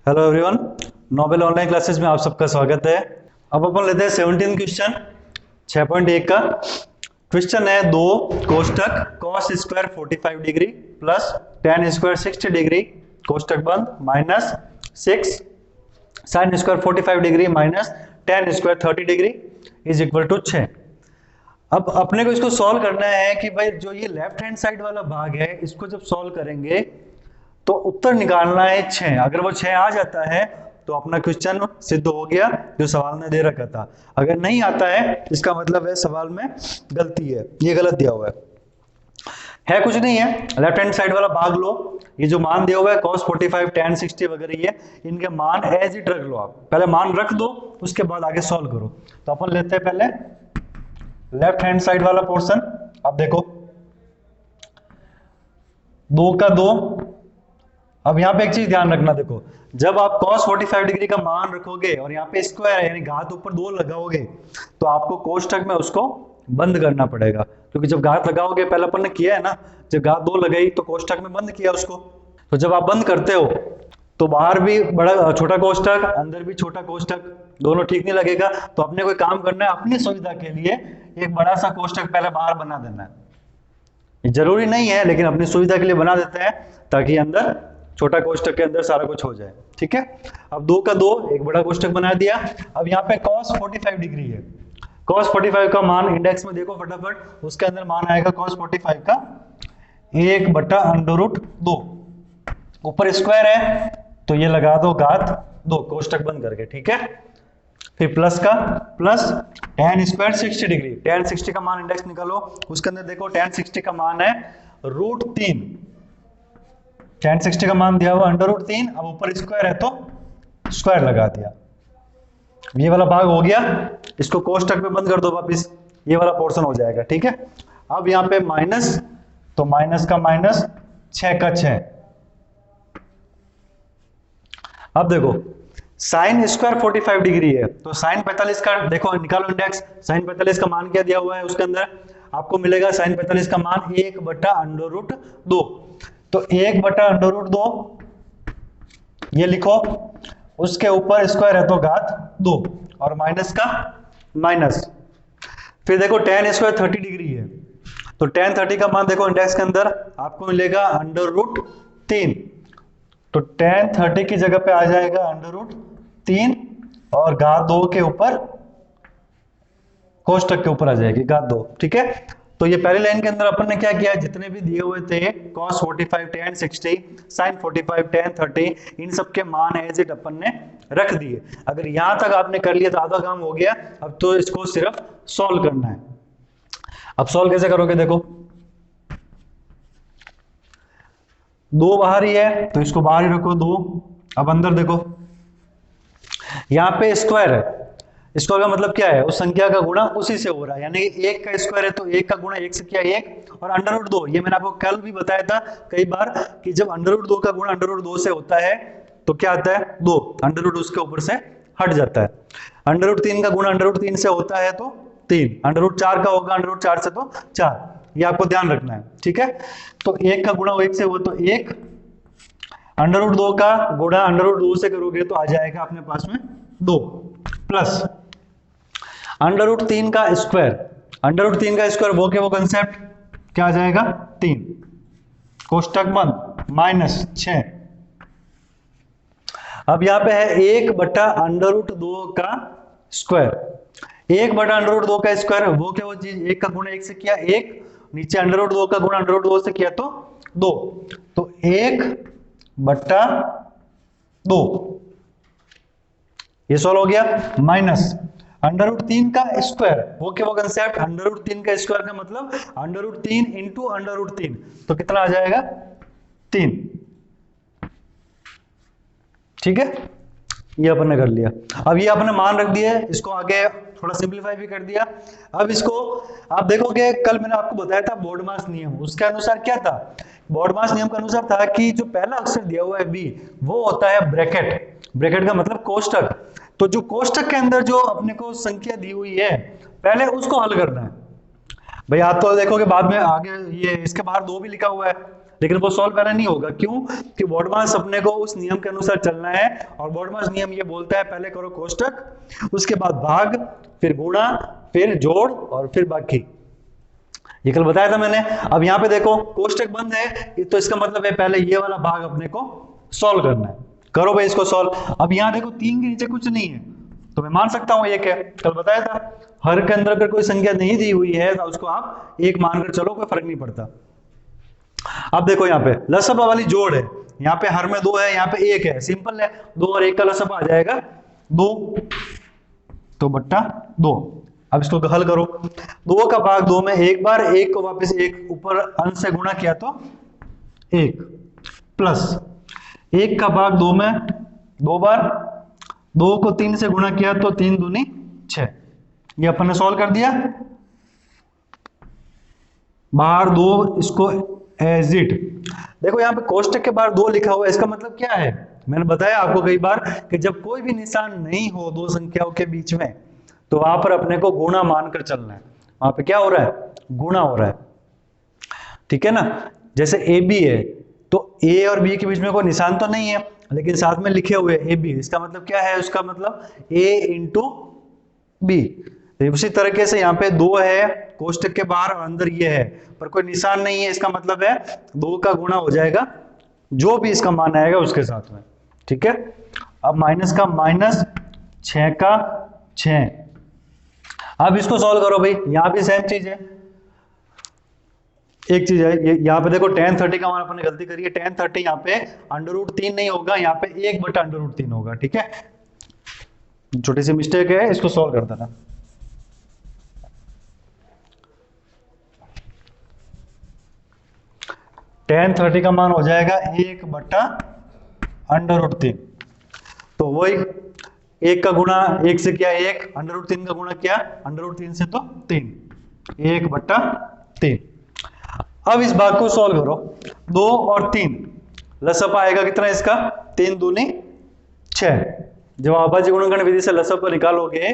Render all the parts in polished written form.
Hello everyone, Nobel online classes में आप सबका स्वागत है। अब अपन लेते हैं 17 क्वेश्चन 6.1 का। क्वेश्चन है दो कोष्टक cos square 45 degree plus ten square 60 degree कोष्टक बंद minus 6 sine square 45 degree minus ten square 30 degree is equal to 6। अब अपने को इसको सॉल्व करना है कि भाई जो ये लेफ्ट हैंड साइड वाला भाग है इसको जब सॉल्व करेंगे तो उत्तर निकालना है 6। अगर वो 6 आ जाता है तो अपना क्वेश्चन सिद्ध हो गया जो सवाल ने दे रखा था। अगर नहीं आता है इसका मतलब है सवाल में गलती है, ये गलत दिया हुआ है कुछ नहीं है। लेफ्ट हैंड साइड वाला भाग लो, ये जो मान दिया हुआ है cos 45 tan 60 वगैरह ये इनके मान एज इट रख लो। आप पहले मान रख दो उसके बाद आगे सॉल्व करो। तो अपन लेते हैं पहले लेफ्ट हैंड साइड वाला पोर्शन। अब देखो 2 का 2। अब यहाँ पे एक चीज ध्यान रखना, देखो जब आप cos 45 डिग्री का मान रखोगे और यहाँ पे स्क्वायर है यानी घात ऊपर 2 लगाओगे तो आपको कोष्टक में उसको बंद करना पड़ेगा, क्योंकि जब घात लगाओगे पहले अपन ने किया है ना, जब घात 2 लगाई तो कोष्टक में बंद किया उसको। तो जब आप बंद करते हो तो बाहर भी बड़ा छोटा कोष्टक अंदर भी छोटा कोष्टक, दोनों ठीक नहीं लगेगा। तो अपने कोई काम करना है, अपनी सुविधा के लिए एक बड़ा सा कोष्टक पहले बाहर बना देना है। जरूरी नहीं है लेकिन अपनी सुविधा के लिए बना देते हैं ताकि अंदर छोटा कोष्टक के अंदर सारा कुछ हो जाए। ठीक है, अब 2 का 2 एक बड़ा कोष्टक बना दिया। अब यहाँ पे cos 45 डिग्री है, cos 45 का मान इंडेक्स में देखो फटाफट, उसके अंदर मान आएगा cos 45 का 1/√2। ऊपर स्क्वायर है तो ये लगा दो घात 2 कोष्टक बंद करके। ठीक है, फिर प्लस का plus tan square 60 degree, tan 60 का मान इंडेक्स निकालो, उसके अंदर देखो tan 60 का मान है √3। tan 60 का मान दिया हुआ √3। अब ऊपर स्क्वायर है तो स्क्वायर लगा दिया। ये वाला भाग हो गया, इसको कोष्टक में बंद कर दो वापिस, ये वाला पोर्शन हो जाएगा। ठीक है, अब यहाँ पे माइनस, तो माइनस का माइनस 6 का 6। अब देखो साइन स्क्वायर 45 डिग्री है तो साइन 45 का देखो निकालो इंडेक्स। साइन 45 का मान क्या दिया हुआ है, उसके अंदर आपको मिलेगा साइन 45 का मान 1/√2। तो 1/√2 ये लिखो, उसके ऊपर स्क्वायर है तो घात 2 और माइनस का माइनस। फिर देखो tan स्क्वायर 30 डिग्री है तो tan 30 का मान देखो इंडेक्स के अंदर आपको मिलेगा √3। तो tan 30 की जगह पे आ जाएगा √3 और घात 2 के ऊपर कोष्टक के ऊपर आ जाएगी घात 2। ठीक है, तो ये पहली लाइन के अंदर अपन ने क्या किया, जितने भी दिए हुए थे cos 45 tan 60 sin 45 tan 30 इन सब के मान एज इट अपन ने रख दिए। अगर यहां तक आपने कर लिया तो आधा काम हो गया। अब तो इसको सिर्फ सॉल्व करना है। अब सॉल्व कैसे करोगे, देखो 2 बाहर ही है तो इसको बाहर ही रखो 2। अब अंदर देखो यहाँ पे स्क्वायर है, स्क्वायर का मतलब क्या है, उस संख्या का गुणा उसी से हो रहा है, यानी 1 का स्क्वायर है तो 1 का गुणा 1 से किया 1 और √2। ये मैंने आपको कल भी बताया था कई बार कि जब √2 का गुणा √2 से होता है तो क्या आता है 2, √2 उसके ऊपर से हट जाता है। √3 का गुणा √3 से होता है तो 3, √4 का होगा √4 से तो 4। ये आपको ध्यान रखना है। ठीक है, तो 1 का गुणा 1 से हुआ तो 1, √2 का गुणा √2 से करोगे तो आ जाएगा अपने पास में 2 प्लस √3 का स्क्वायर, √3 का स्क्वायर वो के वो कंसेप्ट क्या आ जाएगा 3 कोष्टक बंद माइनस 6। अब यहां पे है 1/√2 का स्क्वायर, 1/√2 का स्क्वायर वो क्या वो चीज, 1 का गुणा 1 से किया 1, नीचे √2 का गुणा √2 से किया तो 2, तो 1/2 ये सॉल्व हो गया। माइनस √3 का स्क्वायर वो क्या वो कंसेप्ट, √3 का स्क्वायर का मतलब √3 इंटू √3, तो कितना आ जाएगा 3। ठीक है, ये अपन ने कर लिया। अब ये अपने मान रख दिए, इसको आगे थोड़ा सिंपलीफाई भी कर दिया। अब इसको आप देखोगे कल मैंने आपको बताया था बोर्डमास नियम, उसके अनुसार क्या था, बोर्डमास नियम के अनुसार था कि जो पहला अक्षर दिया हुआ है बी वो होता है ब्रैकेट, ब्रैकेट का मतलब कोष्टक। तो जो कोष्टक के अंदर जो अपने को संख्या दी हुई है पहले उसको हल करना है। भाई आप तो देखोगे बाद में आगे ये इसके बाहर 2 भी लिखा हुआ है, लेकिन वो सॉल्व करना नहीं होगा। क्यों? कि BODMAS अपने को उस नियम के अनुसार चलना है, और BODMAS नियम ये बोलता है पहले करो कोष्टक, उसके बाद भाग, फिर गुणा, फिर जोड़, और फिर बाकी। ये कल बताया था मैंने। अब यहाँ पे देखो कोष्टक बंद है, तो इसका मतलब है पहले ये वाला भाग अपने को सॉल्व करना है। करो भाई इसको सॉल्व। अब यहाँ देखो 3 के नीचे कुछ नहीं है, तो मैं मान सकता हूँ एक है, कल बताया था। हर के अंदर अगर कोई संख्या नहीं दी हुई है तो उसको आप एक मानकर चलो, कोई फर्क नहीं पड़ता। अब देखो यहाँ पे लसपा वाली जोड़ है, यहाँ पे हर में 2 है, यहाँ पे 1 है, सिंपल है। 2 और 1 का लसपा आ जाएगा 2, तो बट्टा 2। अब इसको हल करो। 2 का भाग 2 में एक बार, 1 को वापस 1 ऊपर अंश से गुणा किया तो 1, प्लस 1 का भाग 2 में 2 बार, 2 को 3 से गुणा किया तो 3 दूनी 6। ये अपन ने सॉल्व कर दिया। बाहर 2, इसको एज इट। देखो यहाँ पे कोष्टक के बाहर 2 लिखा हुआ है, इसका मतलब क्या है? मैंने बताया आपको कई बार कि जब कोई भी निशान नहीं हो 2 संख्याओं के बीच में, तो वहां पर अपने को गुणा मानकर चलना है। वहां पे क्या हो रहा है? गुणा हो रहा है, ठीक है ना। जैसे ए बी है, तो ए और बी के बीच में कोई निशान तो नहीं है, लेकिन साथ में लिखे हुए ए बी, इसका मतलब क्या है? उसका मतलब ए इंटू बी। उसी तरीके से यहाँ पे 2 है कोष्टक के बाहर और अंदर ये है, पर कोई निशान नहीं है, इसका मतलब है 2 का गुणा हो जाएगा जो भी इसका मान आएगा उसके साथ में, ठीक है। अब माइनस का माइनस, 6 का 6। अब इसको सॉल्व करो भाई, यहां भी सेम चीज है। एक चीज है, ये यहाँ पे देखो tan 30 का मान अपन ने गलती करी है। tan 30 यहाँ पे √3 नहीं होगा, यहाँ पे 1/√3 होगा, ठीक है। छोटी सी मिस्टेक है, इसको सॉल्व कर देना। tan 30 का मान हो जाएगा 1/√3। तो वही 1 का गुणा 1 से किया 1, √3 का गुणा किया √3 से तो 3, 1/3। अब इस भाग को सॉल्व करो। 2 और 3 लसपा आएगा कितना इसका? 3 दूनी 6। जब अभाज्य गुणनखंड विधि से लसपा निकालोगे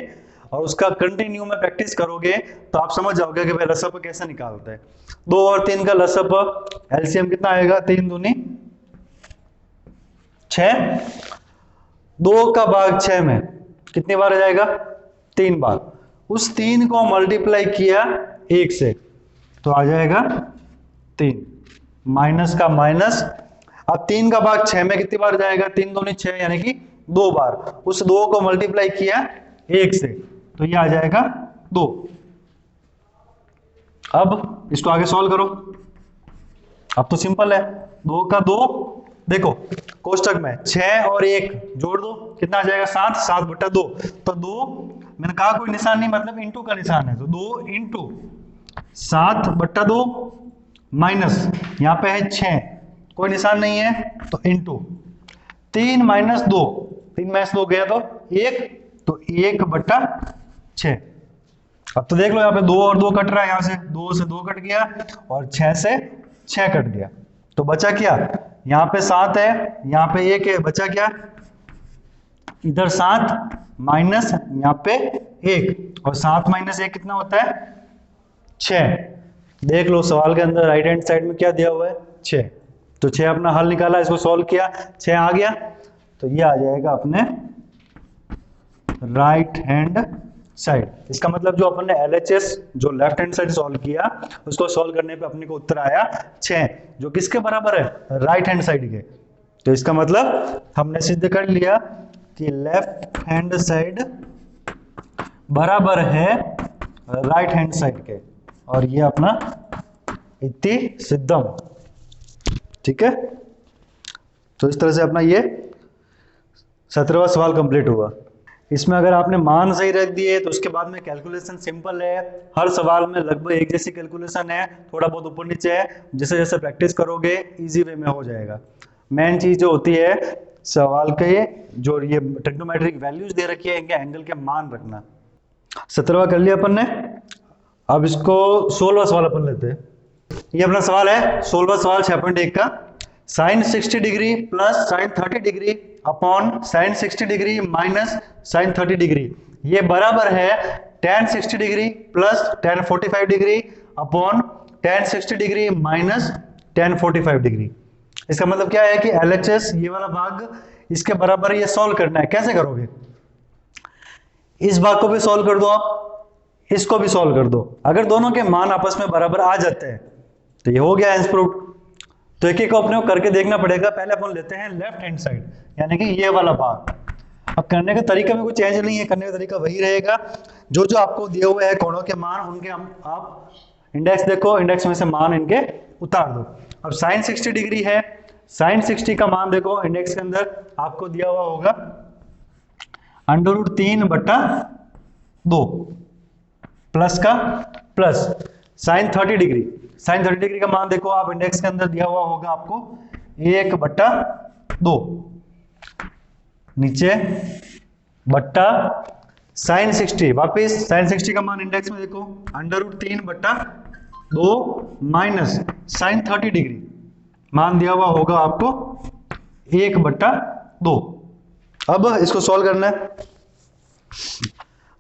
और उसका कंटिन्यू में प्रैक्टिस करोगे तो आप समझ जाओगे कि भाई लसपा कैसे निकालते हैं। 2 और 3 का लसपा एलसीएम कितना आएगा? 3 दूनी 6। 2 का भाग 6 में कितनी बार आ जाएगा? 3 बार। उस 3 को मल्टीप्लाई किया 1 से तो आ जाएगा 3, माइनस का माइनस। अब 3 का भाग 6 में कितनी बार जाएगा? 3 दूनी 6, यानी कि 2 बार। उस 2 को मल्टीप्लाई किया 1 से तो ये आ जाएगा 2। अब इसको आगे सॉल्व करो। अब तो सिंपल है, 2 का 2, देखो कोष्टक में 6 और 1 जोड़ दो, कितना आ जाएगा? 7, 7/2। तो 2, मैंने कहा कोई निशान नहीं, मतलब इंटू का निशान है, तो 2 इंटू 7/2 माइनस यहाँ पे है 6, कोई निशान नहीं है तो इंटू 3 माइनस 2, 3 माइनस 2 गया तो 1, तो 1/6। अब तो देख लो यहाँ पे 2 और 2 कट रहा है, यहाँ से 2 से 2 कट गया और 6 से 6 कट गया, तो बचा क्या? यहाँ पे 7 है, यहाँ पे 1 है, बचा क्या? इधर 7 माइनस यहाँ पे 1, और 7 माइनस 1 कितना होता है? 6। देख लो सवाल के अंदर राइट हैंड साइड में क्या दिया हुआ है? 6। तो 6 अपना हल निकाला, इसको सॉल्व किया, 6 आ गया, तो ये आ जाएगा अपने राइट हैंड साइड। इसका मतलब जो अपन ने LHS जो लेफ्ट हैंड साइड सॉल्व किया, उसको सॉल्व करने पे अपने को उत्तर आया 6, जो किसके बराबर है? राइट हैंड साइड के। तो इसका मतलब हमने सिद्ध कर लिया कि लेफ्ट हैंड साइड बराबर है राइट हैंड साइड के, और ये अपना इति सिद्धम, ठीक है। तो इस तरह से अपना ये 17वां सवाल कंप्लीट हुआ। इसमें अगर आपने मान सही रख दिए तो उसके बाद में कैलकुलेशन सिंपल है। हर सवाल में लगभग एक जैसी कैलकुलेशन है, थोड़ा बहुत ऊपर नीचे है, जैसे जैसे प्रैक्टिस करोगे इजी वे में हो जाएगा। मेन चीज जो होती है सवाल के जो ये ट्रिग्नोमेट्रिक वैल्यूज दे रखी है, इनके एंगल के मान रखना। 17वां कर लिया अपन ने। अब इसको 16वां सवाल अपन लेते हैं। ये अपना सवाल है 16वां सवाल 6.1 का। Sine 60 degree plus sine 30 degree upon sine 60 degree minus sine 30 degree, ये बराबर है tan 60 degree plus tan 45 degree upon tan 60 degree minus tan 45 degree. इसका मतलब क्या है कि LHS ये वाला भाग इसके बराबर ये सॉल्व करना है। कैसे करोगे? इस भाग को भी सॉल्व कर दो आप, इसको भी सॉल्व कर दो। अगर दोनों के मान आपस में बराबर आ जाते हैं तो ये हो गया आंसर प्रूव्ड। तो एक एक को अपने को करके देखना पड़ेगा। पहले अपन लेते हैं लेफ्ट हैंड साइड, यानी कि ये वाला भाग। अब करने का तरीका में कोई चेंज नहीं है, करने का तरीका वही रहेगा। जो जो आपको दिए हुए हैं कोणों के मान, उनके आप इंडेक्स देखो, इंडेक्स में से मान इनके उतार दो। अब साइन 60 डिग्री है, साइन 60 का मान देखो इंडेक्स के अंदर आपको दिया हुआ होगा √3/2 प्लस का plus sine 30 degree. Sine 30 degree का मान देखो आप इंडेक्स के अंदर दिया हुआ होगा आपको 1/2 नीचे बट्टा साइन 60। वापिस साइन 60 का मान इंडेक्स में देखो √3/2 माइनस साइन 30 डिग्री मान दिया हुआ होगा आपको 1/2। अब इसको सॉल्व करना है।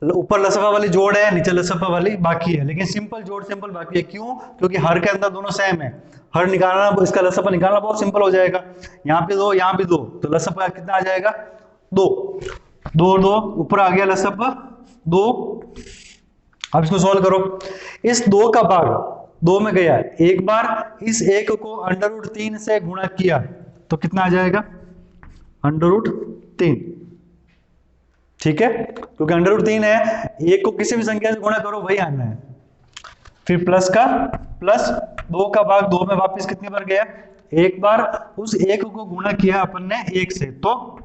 ऊपर लसफा वाली जोड़ है, नीचे लसफा वाली बाकी है, लेकिन सिंपल जोड़ सिंपल बाकी है। क्यों? क्योंकि हर के अंदर दोनों सेम है। हर निकालना, इसका लसफा निकालना बहुत सिंपल हो जाएगा। यहाँ पे 2, यहाँ भी 2, तो लसफा कितना आ जाएगा 2। 2 और 2 ऊपर आ गया लसफा 2। अब इसको सॉल्व करो। इस 2 का भाग 2 में गया, एक बार इस 1 को √3 से गुणा किया तो कितना आ जाएगा √3। ठीक है, क्योंकि √3 है, 1 को किसी भी संख्या से गुणा करो वही आना है। फिर प्लस का प्लस 2 का भाग 2 में वापस कितनी बार गया, एक बार उस 1 को गुणा किया अपन ने 1 से तो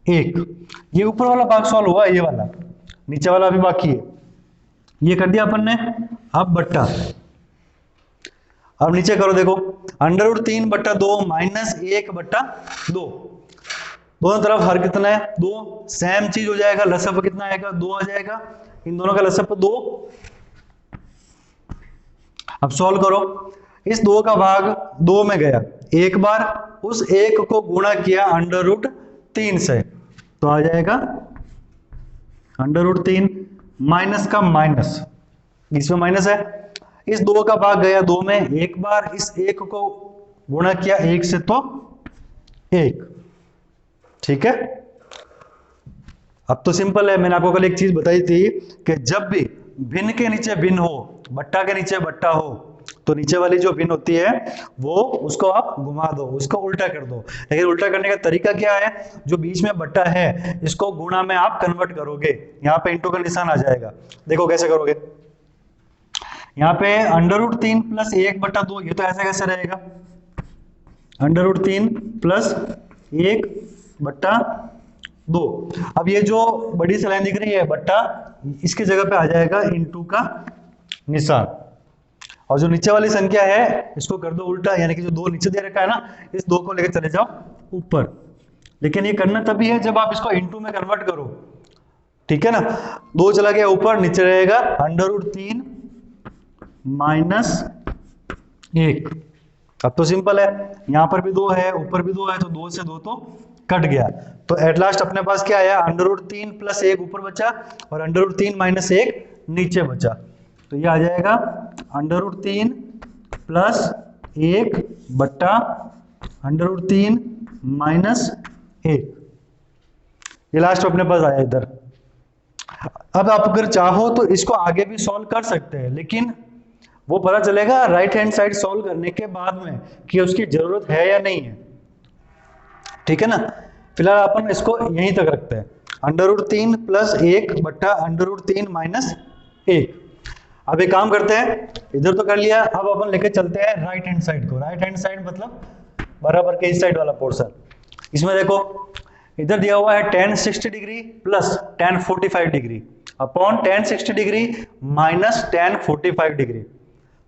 1। ये ऊपर वाला भाग सॉल्व हुआ, ये वाला नीचे वाला अभी बाकी है, ये कर दिया अपन ने। अब बट्टा, अब नीचे करो देखो √3/2 माइनस 1/2। दोनों तरफ हर कितना है 2, सेम चीज हो जाएगा। लसफ कितना आएगा 2 आ जाएगा, इन दोनों का लसफ 2। अब सॉल्व करो। इस 2 का भाग 2 में गया, एक बार उस 1 को गुणा किया √3 से तो आ जाएगा √3 माइनस का माइनस, इसमें माइनस है। इस 2 का भाग गया 2 में, एक बार इस 1 को गुणा किया 1 से तो 1। ठीक है, अब तो सिंपल है। मैंने आपको कल एक चीज बताई थी कि जब भी भिन्न के नीचे भिन्न हो, बट्टा के नीचे बट्टा हो, तो नीचे वाली जो भिन्न होती है वो उसको आप घुमा दो, उसको उल्टा कर दो। लेकिन उल्टा करने का तरीका क्या है, जो बीच में बट्टा है इसको गुणा में आप कन्वर्ट करोगे। यहाँ पे इंटू का निशान आ जाएगा, देखो कैसे करोगे। यहाँ पे √3 प्लस 1/2, ये तो ऐसे कैसे रहेगा √3 प्लस 1/2। अब ये जो बड़ी सी लाइन दिख रही है बट्टा, इसकी जगह पे आ जाएगा इंटू का निशान। और जो नीचे वाली संख्या है इसको कर दो उल्टा, यानी कि जो 2 नीचे दे रखा है ना, इस 2 को लेकर चले जाओ ऊपर। लेकिन ये करना तभी है जब आप इसको इंटू में कन्वर्ट करो। ठीक है ना, 2 चला गया ऊपर, नीचे रहेगा √3 माइनस 1। अब तो सिंपल है, यहां पर भी 2 है, ऊपर भी 2 है, तो 2 से 2 तो कट गया। तो एट लास्ट अपने पास क्या आया √3 प्लस 1 ऊपर बचा और √3 माइनस 1 नीचे बचा। तो ये आ जाएगा √3 प्लस 1/√3 माइनस 1। ये लास्ट अपने पास आया इधर। अब आप अगर चाहो तो इसको आगे भी सॉल्व कर सकते हैं, लेकिन वो पता चलेगा राइट हैंड साइड सॉल्व करने के बाद में कि उसकी जरूरत है या नहीं है। ठीक है ना, फिलहाल अपन इसको यहीं तक रखते हैं √3 प्लस 1/√3 माइनस 1। अब एक काम करते हैं, इधर तो कर लिया, अब अपन लेके चलते हैं राइट हैंड साइड को। राइट हैंड साइड मतलब बराबर के इस साइड वाला पोर्शन। इसमें देखो इधर दिया हुआ है tan 60 degree plus tan 45 degree upon tan 60 degree minus tan 45 degree.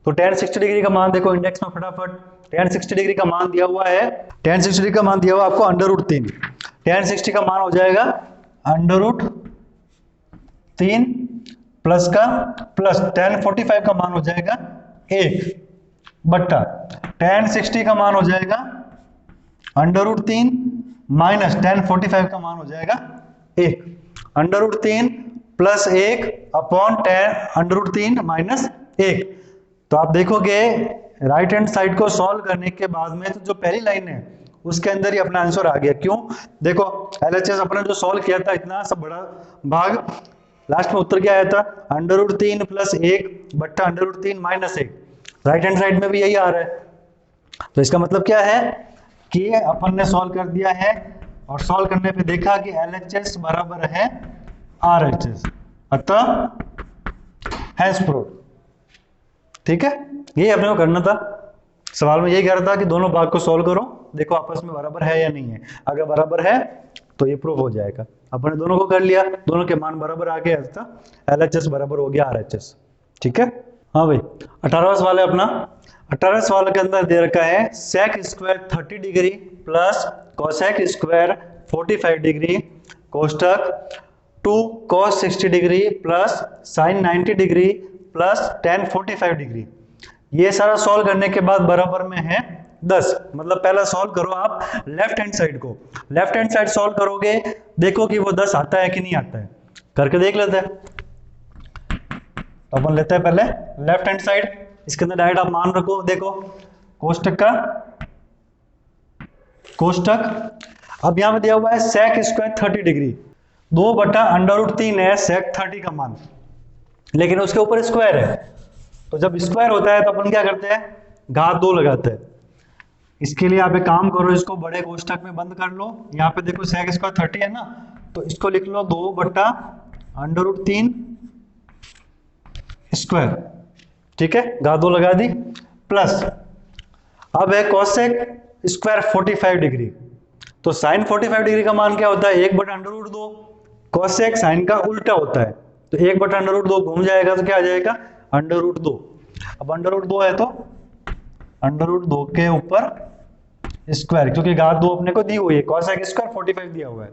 तो tan 60 डिग्री का मान देखो इंडेक्स में फटाफट। tan 60 डिग्री का मान दिया हुआ है, tan 60 डिग्री का मान दिया हुआ आपको √3। tan 60 का मान हो जाएगा √3 प्लस का प्लस tan 45 का मान हो जाएगा 1 बट्टा tan 60 का मान हो जाएगा √3 माइनस tan 45 का मान हो जाएगा 1। √3 प्लस 1 अपॉन tan √3 माइनस 1। तो आप देखोगे राइट हैंड साइड को सॉल्व करने के बाद में तो जो पहली लाइन है उसके अंदर ही अपना आंसर आ गया। क्यों? देखो एलएचएस अपने जो सॉल्व किया था इतना सब बड़ा भाग, लास्ट में उत्तर क्या आया था? √3 + 1 बट्टा √3 - 1। राइट हैंड साइड में भी यही आ रहा है, तो इसका मतलब क्या है कि अपन ने सॉल्व कर दिया है और सॉल्व करने पे देखा कि एलएचएस बराबर है आरएचएस, अतः हैंस प्रूव्ड। ठीक है, यही अपने को करना था। सवाल में यही कह रहा था कि दोनों भाग को सॉल्व करो, देखो आपस में बराबर है या नहीं है। अगर बराबर है तो ये प्रूव हो जाएगा। अपने दोनों को कर लिया, दोनों के मान बराबर आ गए, अतः एलएचएस बराबर हो गया आरएचएस। ठीक है, हाँ भाई 18वां सवाल है अपना। 18वें सवाल के अंदर दे रखा है sec square 30 degree plus cosec square 45 degree कोष्टक 2 cos 60 degree plus sin 90 degree plus tan 45 degree. ये सारा सॉल्व करने के बाद बराबर में है 10। मतलब पहला सॉल्व करो आप लेफ्ट हैंड साइड को, लेफ्ट हैंड साइड सॉल्व करोगे, देखो कि वो 10 आता है कि नहीं आता है, करके देख लेते हैं। तो अपन लेते हैं पहले लेफ्ट हैंड साइड, इसके अंदर डायरेक्ट आप मान रखो। देखो कोष्टक का कोष्टक, अब यहां पे दिया हुआ है sec स्क्वायर 30 डिग्री, 2/√3 है sec 30 का मान, लेकिन उसके ऊपर स्क्वायर है। तो जब स्क्वायर होता है तो अपन क्या करते हैं? घात 2 लगाते हैं। इसके लिए आप एक काम करो, इसको बड़े कोष्टक में बंद कर लो। यहाँ पे देखो sec स्क्वायर 30 है ना, तो इसको लिख लो 2/√3 स्क्वायर। ठीक है, घात 2 लगा दी, प्लस अब है cosec स्क्वायर 45 डिग्री। तो sin 45 डिग्री का मान क्या होता है? 1/√2। cosec sin का उल्टा होता है, तो 1/√2 घूम जाएगा तो क्या आ जाएगा? √2। अब √2 है तो √2 के ऊपर स्क्वायर, क्योंकि घात 2 अपने को दी हुई है, cosec स्क्वायर 45 दिया हुआ है।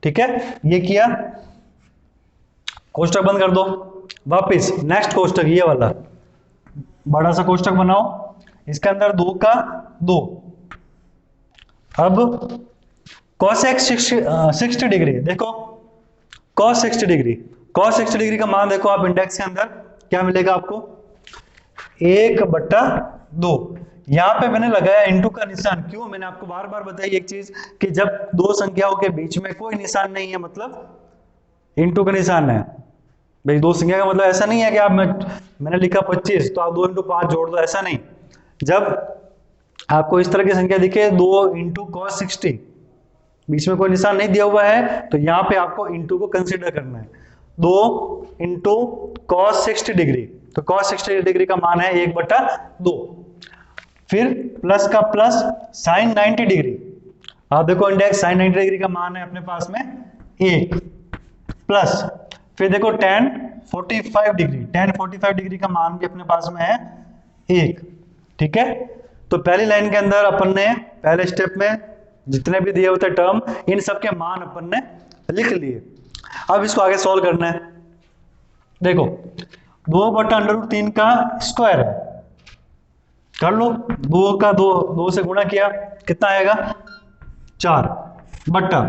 ठीक है, ये किया, कोष्टक बंद कर दो। वापिस नेक्स्ट कोष्टक, ये वाला बड़ा सा कोष्टक बनाओ, इसके अंदर 2 का 2। अब cosec 60 डिग्री, देखो cos 60 डिग्री, cos 60 डिग्री का मान देखो आप इंडेक्स के अंदर क्या मिलेगा आपको? 1/2। यहां पे मैंने लगाया इंटू का निशान। क्यों? मैंने आपको बार बार बताई एक चीज कि जब दो संख्याओं के बीच में कोई निशान नहीं है मतलब इंटू का निशान है। भाई दो संख्या का मतलब ऐसा नहीं है कि आप मैंने लिखा 25 तो आप 2 × 5 जोड़ दो, ऐसा नहीं। जब आपको इस तरह की संख्या दिखे 2 × cos 60, बीच में कोई निशान नहीं दिया हुआ है, तो यहाँ पे आपको इंटू को कंसिडर करना है। 2 × cos 60 डिग्री, तो cos 60 डिग्री का मान है 1/2। फिर प्लस का प्लस sin 90 डिग्री, आप देखो इंडेक्स sin 90 डिग्री का मान है अपने पास में 1, प्लस फिर देखो tan 45 डिग्री, tan 45 डिग्री का मान भी अपने पास में है 1। ठीक है, तो पहली लाइन के अंदर अपन ने पहले स्टेप में जितने भी दिए होते टर्म, इन सब के मान अपन ने लिख लिए। अब इसको आगे सॉल्व करना है। देखो 2/√3 का स्क्वायर है, कर लो। 2 का 2 से गुणा किया, कितना आएगा? 4 बट्टा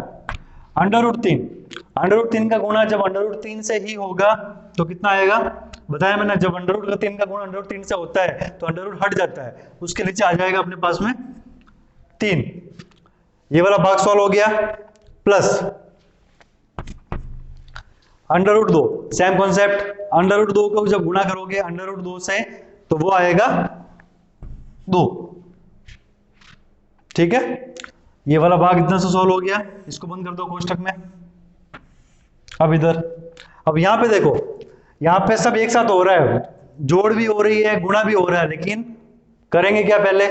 √3 का गुणा जब √3 से ही होगा तो कितना आएगा? बताया मैंने, जब √3 का गुणा √3 से होता है तो √ हट जाता है, उसके नीचे आ जाएगा अपने पास में 3। ये वाला भाग सॉल्व हो गया, प्लस √2, सेम कॉन्सेप्ट। √2 को जब गुणा करोगे √2 से तो वो आएगा 2। ठीक है, ये वाला भाग इतना से सॉल्व हो गया, इसको बंद कर दो कोष्टक में। अब इधर, अब यहां पे देखो, यहां पे सब एक साथ हो रहा है, जोड़ भी हो रही है, गुणा भी हो रहा है, लेकिन करेंगे क्या? पहले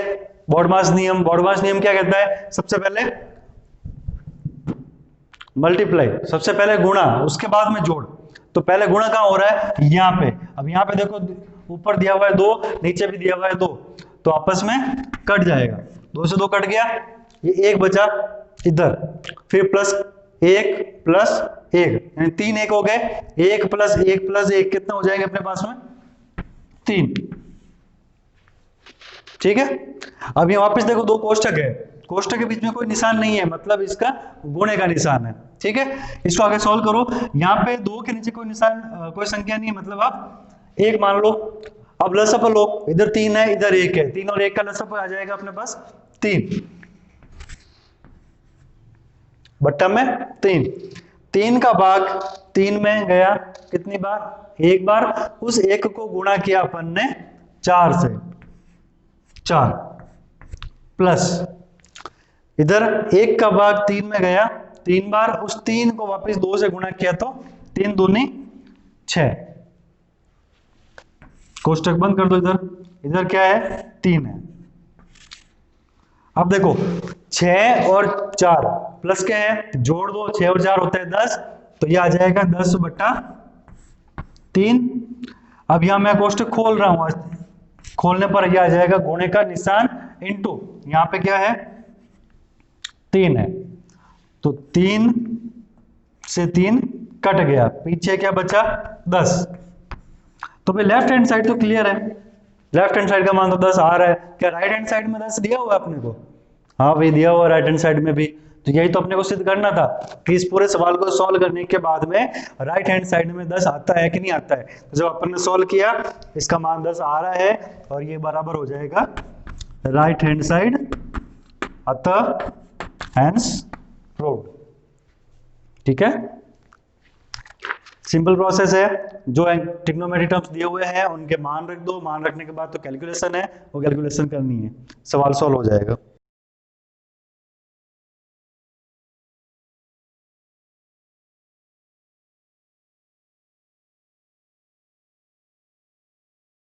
बॉडमास नियम। बॉडमास नियम क्या कहता है? सबसे पहले मल्टीप्लाई, सबसे पहले गुणा, उसके बाद में जोड़। तो पहले गुणा कहां हो रहा है? यहां पे। अब यहां पे देखो ऊपर दिया हुआ है 2, नीचे भी दिया हुआ है 2, तो आपस में कट जाएगा। 2 से 2 कट गया, ये 1 बचा इधर, फिर प्लस 1 प्लस 1, यानी 3 1 हो गए। 1 प्लस 1 प्लस 1 कितना हो जाएंगे अपने पास में? 3। ठीक है, अब ये वापस देखो 2 कोष्टक है, कोष्टक के बीच में कोई निशान नहीं है, मतलब इसका गुणे का निशान है। ठीक है, इसको आगे सॉल्व करो। यहाँ पे 2 के नीचे कोई निशान, कोई संख्या नहीं है, मतलब आप 1 मान लो। अब लसअप लो, इधर 3 है इधर 1 है, 3 और 1 का लसअप आ जाएगा अपने पास 3 बट्टा में 3। 3 का भाग 3 में गया कितनी बार, 1 बार। उस 1 को गुणा किया अपन ने 4 से, 4 प्लस इधर 1 का भाग 3 में गया 3 बार, उस 3 को वापस 2 से गुणा किया तो 3 दूनी 6। कोष्टक बंद कर दो। इधर क्या है 3 है। अब देखो 6 और 4 प्लस क्या है, जोड़ दो, 6 और 4 होता है 10, तो ये आ जाएगा 10 बट्टा 3। अब यहां मैं कोष्टक खोल रहा हूं, खोलने पर यह आ जाएगा गुणे का निशान इनटू, यहां पे क्या है 3 है, तो 3 से 3 कट गया, पीछे क्या बचा 10। तो भाई लेफ्ट हैंड साइड तो क्लियर है, लेफ्ट हैंड साइड का मान तो 10 आ रहा है। क्या राइट हैंड साइड में 10 दिया हुआ है अपने को? हाँ भाई दिया हुआ राइट हैंड साइड में भी। तो यही तो अपने को सिद्ध करना था कि इस पूरे सवाल को सॉल्व करने के बाद में राइट हैंड साइड में 10 आता है कि नहीं आता है। तो जब अपन ने सॉल्व किया इसका मान 10 आ रहा है और ये बराबर हो जाएगा राइट हैंड साइड, अतः हैंस प्रूव्ड। ठीक है, सिंपल प्रोसेस है। जो ट्रिग्नोमेट्री टर्म्स दिए हुए हैं उनके मान रख दो, मान रखने के बाद तो कैलकुलेशन है, वो कैलकुलेशन करनी है, सवाल सॉल्व हो जाएगा।